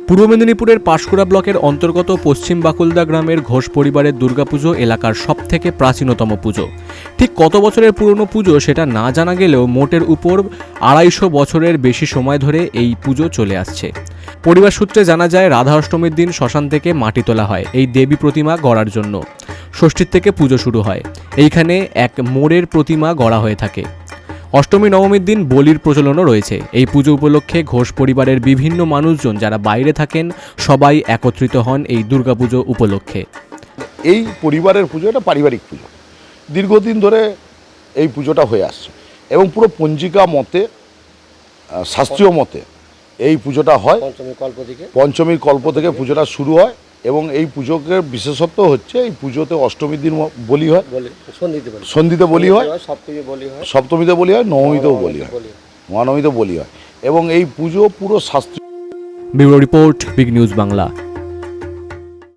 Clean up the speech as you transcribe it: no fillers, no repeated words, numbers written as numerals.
পূর্ব মেদিনীপুরের পাঁশকুড়া ব্লকের অন্তর্গত পশ্চিম বাকুলদা গ্রামের ঘোষ পরিবারের দুর্গাপুজো এলাকার সবথেকে প্রাচীনতম পুজো। ঠিক কত বছরের পুরনো পুজো সেটা না জানা গেলেও মোটের উপর 250 বছরের বেশি সময় ধরে এই পুজো চলে আসছে। পরিবার সূত্রে জানা যায়, রাধা অষ্টমীর দিন শ্মশান থেকে মাটি তোলা হয় এই দেবী প্রতিমা গড়ার জন্য। ষষ্ঠীর থেকে পুজো শুরু হয়। এইখানে এক মোড়ের প্রতিমা গড়া হয়ে থাকে। অষ্টমী নবমীর দিন বলির প্রচলনও রয়েছে। এই পুজো উপলক্ষে ঘোষ পরিবারের বিভিন্ন মানুষজন যারা বাইরে থাকেন সবাই একত্রিত হন এই দুর্গাপুজো উপলক্ষে। এই পরিবারের পুজো এটা পারিবারিক পুজো, দীর্ঘদিন ধরে এই পুজোটা হয়ে আসছে এবং পুরো পঞ্জিকা মতে, শাস্ত্রীয় মতে এই পুজোটা হয়। পঞ্চমীর কল্প থেকে পুজোটা শুরু হয় এবং এই পুজোকে বিশেষত্ব হচ্ছে এই পুজোতে অষ্টমীর দিন বলি হয়, সন্ধিতে বলি হয়, সপ্তমীতে বলি হয়, নবমীতেও বলি হয়, মহানবমীতেও বলি হয় এবং এই পুজো পুরো শাস্ত্রীয়। Bureau report, big news Bangla.